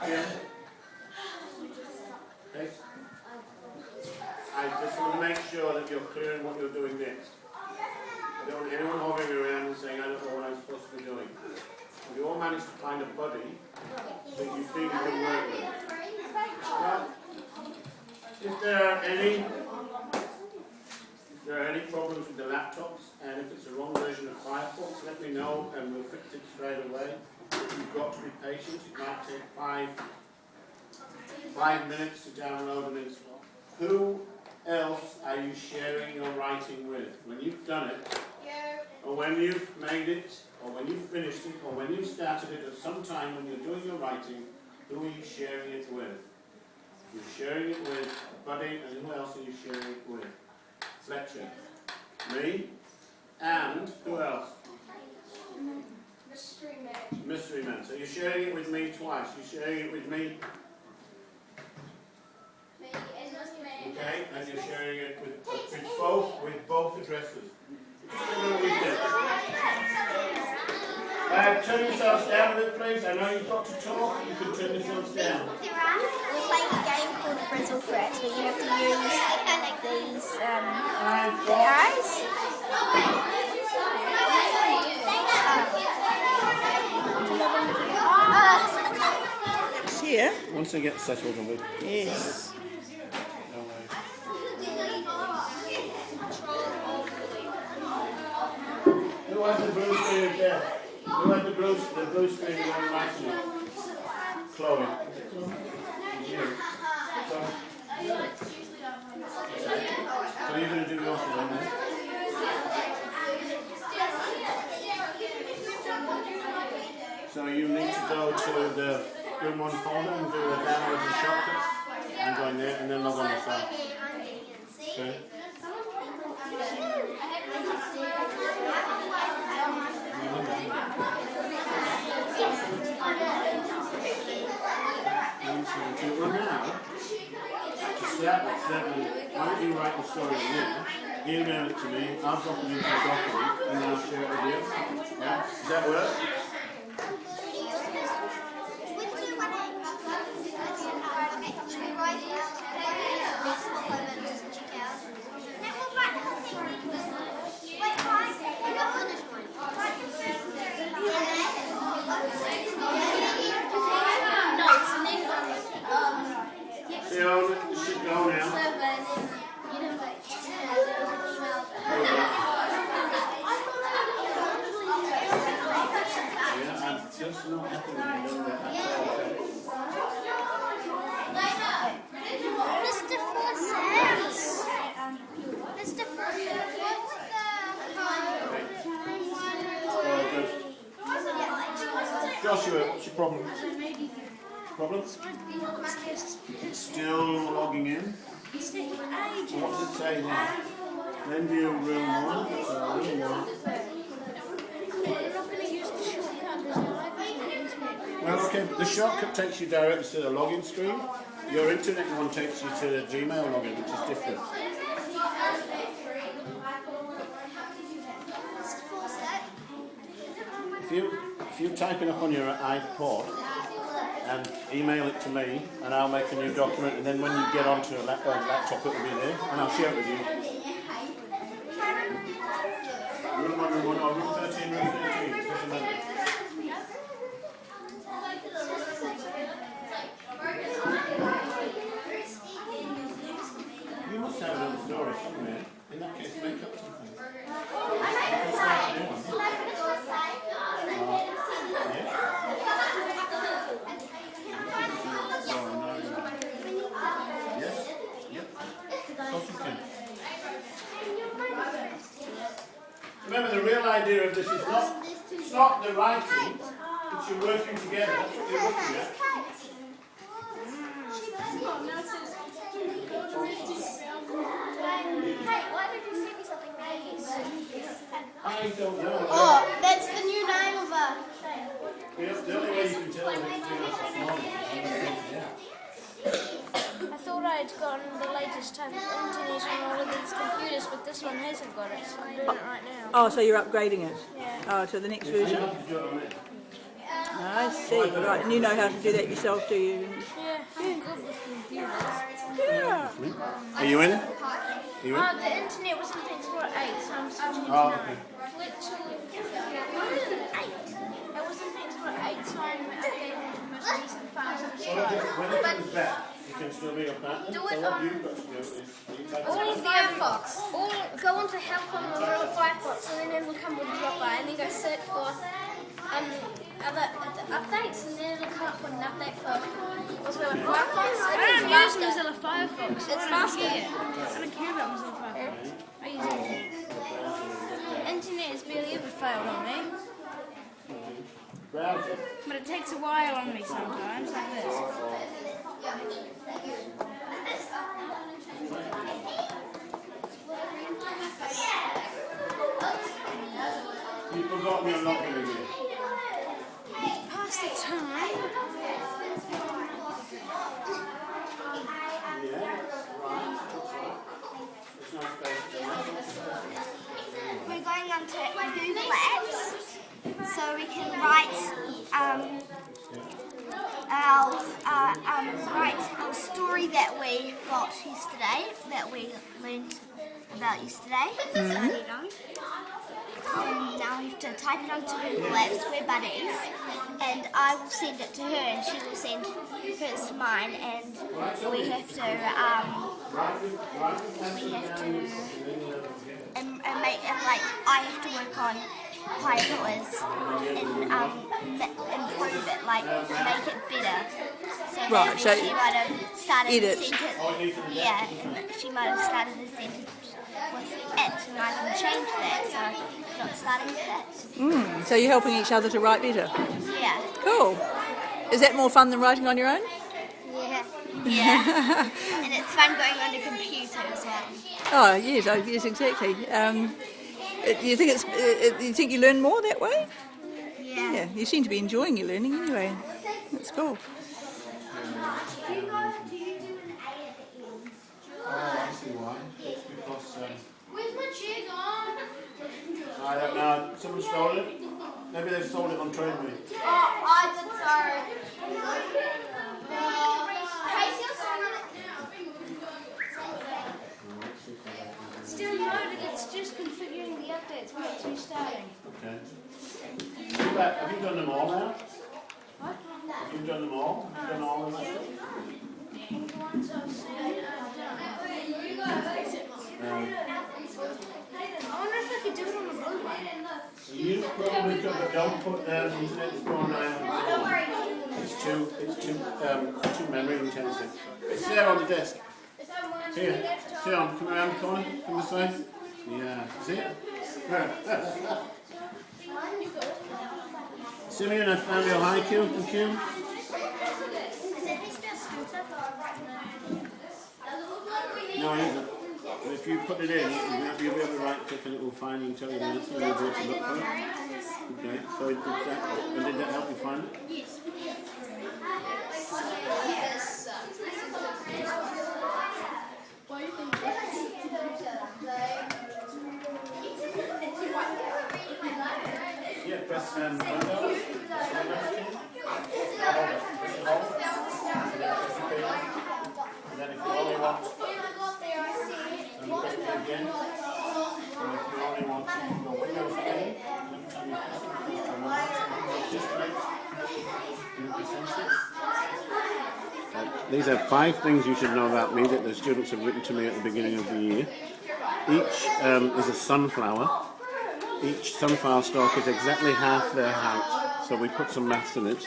Yeah. Okay. I just want to make sure that you're clear in what you're doing next. I don't want anyone hovering around and saying, I don't know what I'm supposed to be doing. If you all manage to find a buddy that you feel you can work with. Well, if there are any problems with the laptops, and if it's the wrong version of Firefox, let me know and we'll fix it straight away. You've got to be patient. It might take five minutes to download and install. Who else are you sharing your writing with? When you've done it, or when you've made it, or when you've finished it, or when you've started it, at some time when you're doing your writing, who are you sharing it with? You're sharing it with a buddy, and who else are you sharing it with? Fletcher. Me. And who else? Mystery Man. Mystery Man. So you're sharing it with me twice. You're sharing it with me. Me and Mystery Man. Okay, and you're sharing it with both addresses. Just a little weekend. Turn yourselves down a bit, please. I know you've got to talk. You can turn yourselves down. We're playing a game called Frizzle Threats where you have to use these guys. Here? Once they get settled, I'll be. Yes. No way. Who had the blue screen there? Who had the blue screen on right now? Chloe. Is it Chloe? You. So you're going to do yours then, then? So you need to go to the Room 1 folder and do a download and shortcuts. I'm going there and then log on yourself. Okay. Well now, to start with, why don't you write the story in there, email it to me, I'll drop it into a document, and then I'll share it with you. Yeah? Does that work? So, it should go now. Yeah, I'm just not happy with you doing that. Mr. Fawcett. Mr. Fawcett. Joshua, what's your problem? Problem? Still logging in? What does it say now? Then view room 1. Room 1. Well, okay, the shortcut takes you directly to the login screen. Your internet one takes you to the Gmail login, which is different. If you type it up on your iPod and email it to me, and I'll make a new document, and then when you get onto a laptop, it will be there, and I'll share it with you. Room 1, room 1, or room 13, room 13. Doesn't matter. You must have another story somewhere. In that case, make up something. Yes? Yep. Of course you can. Remember, the real idea of this is it's not the writing, it's you working together. That's what you're looking at. I don't know. Oh, that's the new name of her. The only way you can tell if it's doing this is normal. I thought I'd gotten the latest type of internet on all of these computers, but this one hasn't got it, so I'm doing it right now. Oh, so you're upgrading it? Yeah. Oh, to the next version? I I see. Right, and you know how to do that yourself, do you? Yeah, I'm good with computers. Yeah. Are you in? Are you in? The internet was in things for 8, so I'm switching to Oh, 9. okay. Literally, it was in things for 8, so I'm updating the most recent files of the When it comes back, you can still be a partner. Do So it what on- you've got to do is you take all of Firefox. All go onto help on Mozilla Firefox, and then it'll come with a drop by, and then go search for other updates, and then it'll come up with an update for Mozilla Firefox. I don't use Mozilla Firefox. It's faster. I don't care about Mozilla Firefox. I use it. Internet has barely ever failed on me, browser. but it takes a while on me sometimes, like this. You've forgotten your login again. Past the time. Yeah, right. There's no space there. We're going on to Google Apps, so we can write our story that we got yesterday, that we learned about yesterday. So you know. And now we have to type it onto Google Apps, we're buddies, and I will send it to her and she will send hers to mine, and we have to and make it like I have to work on Python's and improve it, like make it better. So Right, maybe so she might have started edit. the sentence. Yeah, and she might have started the sentence with it, and I can change that. So not starting with that. So you're helping each other to write better. Yeah. Cool. Is that more fun than writing on your own? Yeah. Yeah. And it's fun going on the computer as well. Oh yes, exactly. You think you learn more that way? Yeah. Yeah, you seem to be enjoying your learning anyway. That's cool. Do you do an A at the end? Oh, I see why. It's because Where's my chair gone? I don't know. Someone stole it. Maybe they sold it on TradeMe. Oh, I did, sorry. Casey, you're sitting on it now. Still loaded, it's just configuring the updates when it's restarting. Okay. Have you done them all now? What? Have you done them all? Have you done all of them? The ones I've seen, I've done. I wonder if I could do it on the blue one. You probably could, but don't put Internet Explorer 9. It's too memory intensive. It's there on the desk. Here, sit on. Come around the corner. Come this way. Yeah. See it? Simeon, I found your haiku. Thank you. No, it isn't. But if you put it in, you'll be able to right click and it will find and tell you the answer and you'll be able to look for it. Okay, so did that help you find it? Yes. Yeah, press window. And then if you only want, then press it again. And if you only want the Windows pane, these are 5 things you should know about me that the students have written to me at the beginning of the year. Each is a sunflower. Each sunflower stalk is exactly half their height, so we put some maths in it.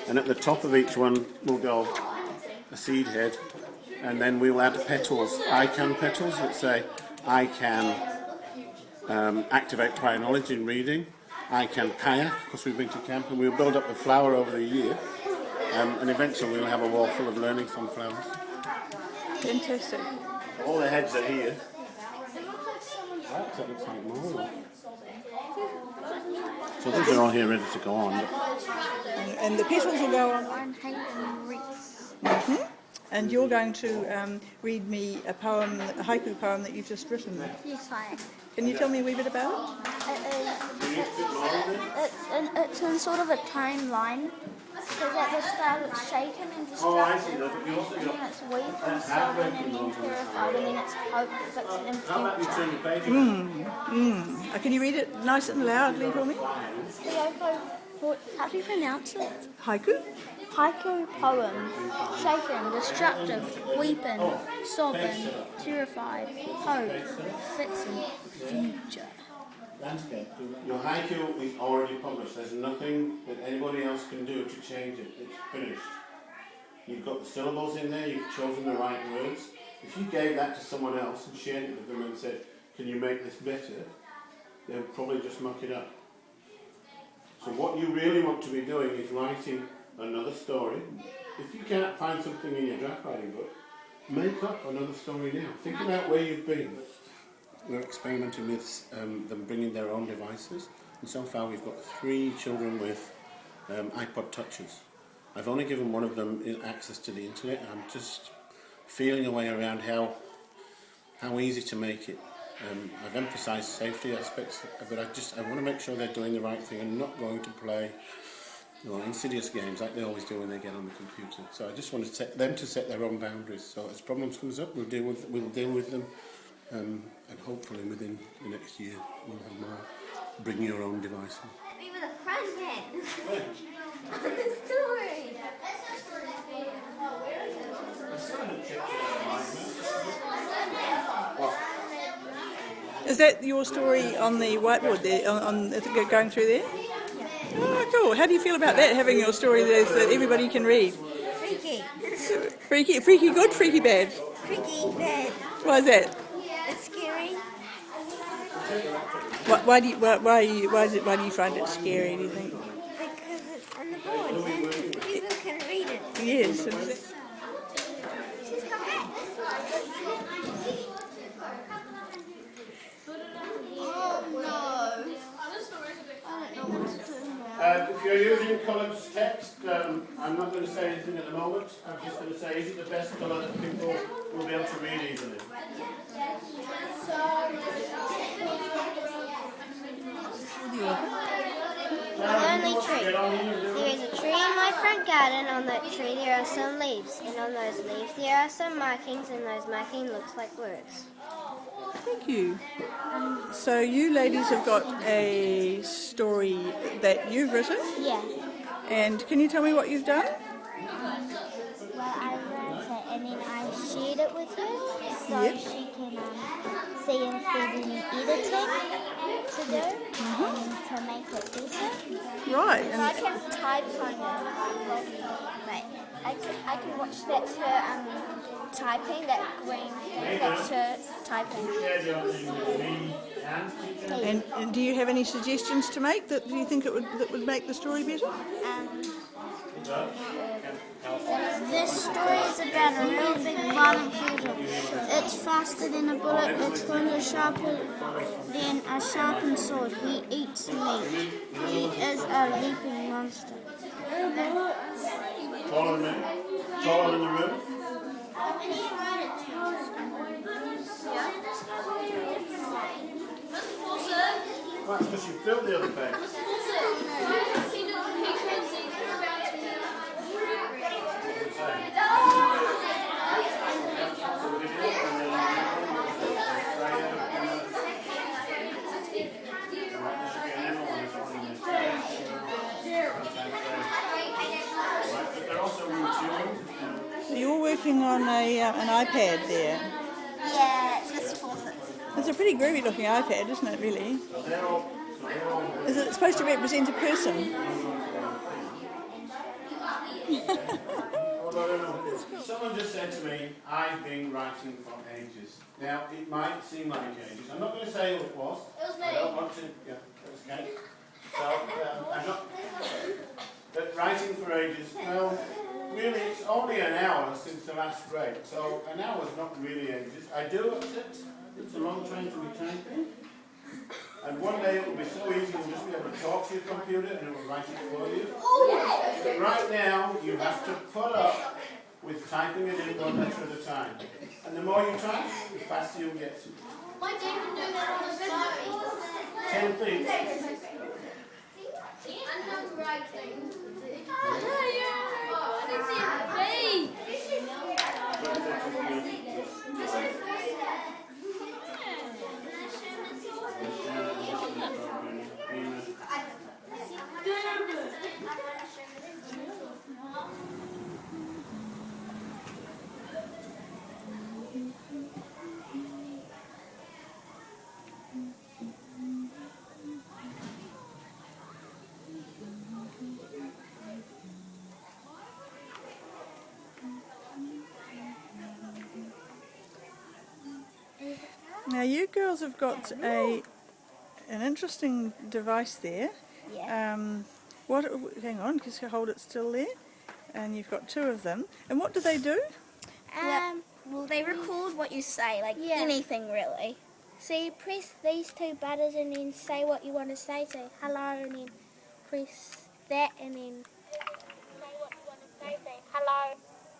And at the top of each one will go a seed head, and then we will add petals, I can petals that say I can activate prior knowledge in reading, I can kayak because we've been to camp, and we'll build up the flower over the year, and eventually we'll have a wall full of learning sunflowers. Fantastic. All the heads are here. That looks like more. So these are all here ready to go on. And the petals will go on. I'm Hayden Reese. and you're going to read me a poem, a haiku poem that you've just written. Yes, I am. Can you tell me a wee bit about it? It's in sort of a timeline. Because at the start it's shaken and destructive, and then it's weak and sovereign, and then purified, and then it's hope, fixed, and future. Can you read it nice and loudly for me? How do you pronounce it? Haiku? Haiku poem. Shaken, destructive, weeping, sobbing, terrified, hope, fixing, future. Landscape. Your haiku is already published. There's nothing that anybody else can do to change it. It's finished. You've got the syllables in there, you've chosen the right words. If you gave that to someone else and shared it with them and said, can you make this better? They would probably just muck it up. So what you really want to be doing is writing another story. If you can't find something in your draft writing book, make up another story now. Think about where you've been. We're experimenting with them bringing their own devices, and so far we've got 3 children with iPod touches. I've only given one of them access to the internet. I'm just feeling a way around how easy to make it. I've emphasised safety aspects, but I want to make sure they're doing the right thing and not going to play insidious games like they always do when they get on the computer. So I just want to them to set their own boundaries. So as problems comes up, we'll deal with them. And hopefully within the next year we'll have more bring your own devices. Me with a friend then. Story. Is that your story on the whiteboard there, on going through there? Yeah. Oh, cool. How do you feel about that, having your story there so that everybody can read? Freaky. Freaky good, freaky bad? Freaky bad. Why is that? It's scary. Why do you find it scary, do you think? Because it's on the board and people can read it. Yes. She's come back. Oh no. I don't know what to do now. If you're using coloured text, I'm not going to say anything at the moment. I'm just going to say, is it the best colour that people will be able to read easily? Only tree. There is a tree in my front garden. On that tree there are some leaves, and on those leaves there are some markings, and those markings looks like words. Thank you. So you ladies have got a story that you've written, Yeah. and can you tell me what you've done? Well, I wrote it and then I shared it with her so Yep. she can see if there's any editing to do and to make it better. Right. So I can type on it. Like, I can watch that's her typing, that green thing, that's her typing. And do you have any suggestions to make that you think that would make the story better? This story is about a real big violent creature. It's faster than a bullet, it's going to sharper than a sharpened sword. He eats meat. He is a leaping monster. Taller in the room? Right, because you filled the other page. You're working on an iPad there. Yeah, it's Mr. Fawcett. It's a pretty groovy looking iPad, isn't it, really? Is it supposed to represent a person? Someone just said to me, I've been writing for ages. Now, it might seem like ages. I'm not going to say who it was. It was me. I don't want to. Yeah, it was Kate. So, I'm not. But writing for ages, well, really, it's only an hour since the last break. So, an hour is not really ages. I do accept it's a long time to be typing. And one day it will be so easy you'll just be able to talk to your computer and it will write it for you. But right now, you have to put up with typing it in one letter at a time. And the more you type, the faster you'll get to it. Why don't you do that on the side? 10 things. I'm writing. Oh, I didn't see a face. Now you girls have got an interesting device there. Yeah. Hang on, just hold it still there. And you've got two of them. And what do they do? Well, they record what you say, like anything really. So you press these two buttons and then say what you want to say. Say hello and then press that and then say what you want to say. Say hello.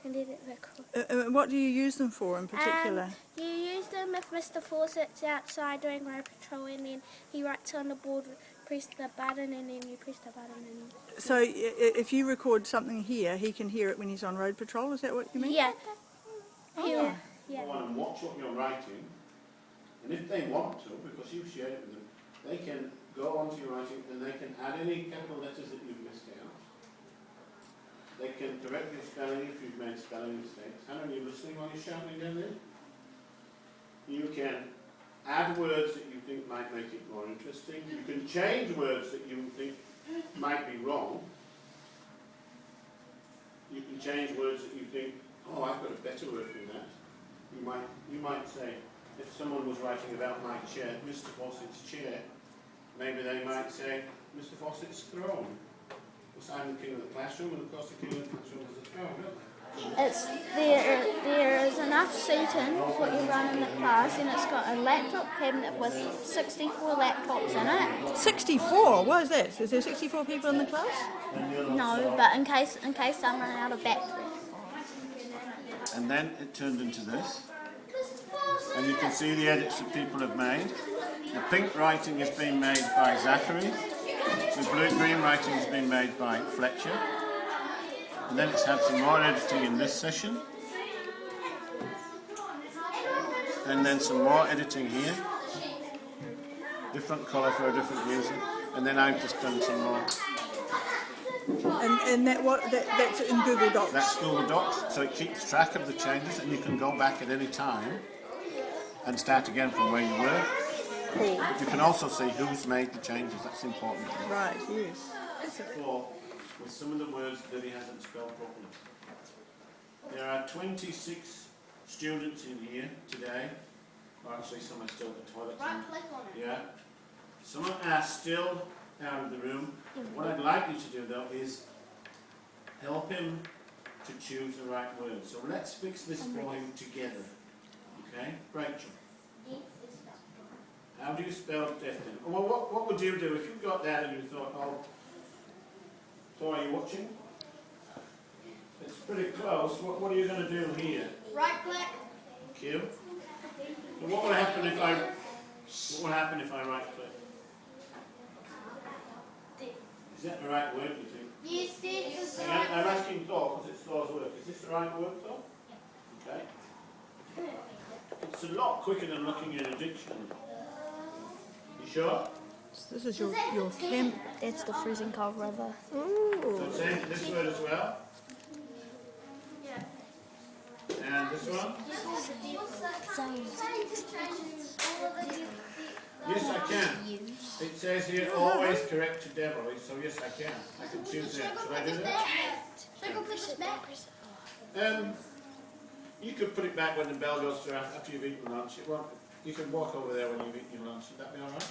And then it records. What do you use them for in particular? You use them if Mr. Fawcett's outside doing road patrol and then he writes on the board, press the button and then you press the button and then... So if you record something here, he can hear it when he's on road patrol, is that what you mean? Yeah. Oh. Yeah. Go on and watch what you're writing, and if they want to, because you've shared it with them, they can go onto your writing and they can add any capital letters that you've missed out. They can correct your spelling if you've made spelling mistakes. Hannah, are you listening while you're shouting down there? You can add words that you think might make it more interesting. You can change words that you think might be wrong. You can change words that you think, oh, I've got a better word than that. You might say, if someone was writing about my chair, Mr. Fawcett's chair, maybe they might say, Mr. Fawcett's throne. Because I'm the king of the classroom, and of course the king of the classroom is a throne. It's there is enough seating for everyone in the class, and it's got a laptop cabinet with 64 laptops in it. 64? What is that? Is there 64 people in the class? No, but in case I'm running out of battery. And then it turned into this. And you can see the edits that people have made. The pink writing has been made by Zachary. The blue-green writing has been made by Fletcher. And then it's had some more editing in this session. And then some more editing here. Different colour for a different user. And then I've just done some more. And that's in Google Docs? That's Google Docs, so it keeps track of the changes and you can go back at any time and start again from where you were. Cool. But you can also see who's made the changes, that's important. Right, yes. With some of the words that he hasn't spelled properly. There are 26 students in here today. Well, actually, some are still at the toilet. Right click on it. Yeah. Some are still out of the room. What I'd like you to do though is help him to choose the right word. So let's fix this for him together. Okay? Rachel. How do you spell destined? Well, what would you do if you got that and you thought, oh, so are you watching? It's pretty close. What are you going to do here? Right click. Q. So what would happen if I right click? Is that the right word, you think? Yes, this is the I'm right asking Thor because it's Thor's work. Is this the right word, Thor? Okay. It's a lot quicker than looking in a dictionary. You sure? This is your camp. It's the freezing cold river. Ooh. So change this word as well. And this one? Yes, I can. It says here, always correct to devil. So yes, I can. I can choose that. Should I do that? Should I go push it back? You could put it back when the bell goes through after you've eaten lunch. You can walk over there when you've eaten your lunch. Would that be alright?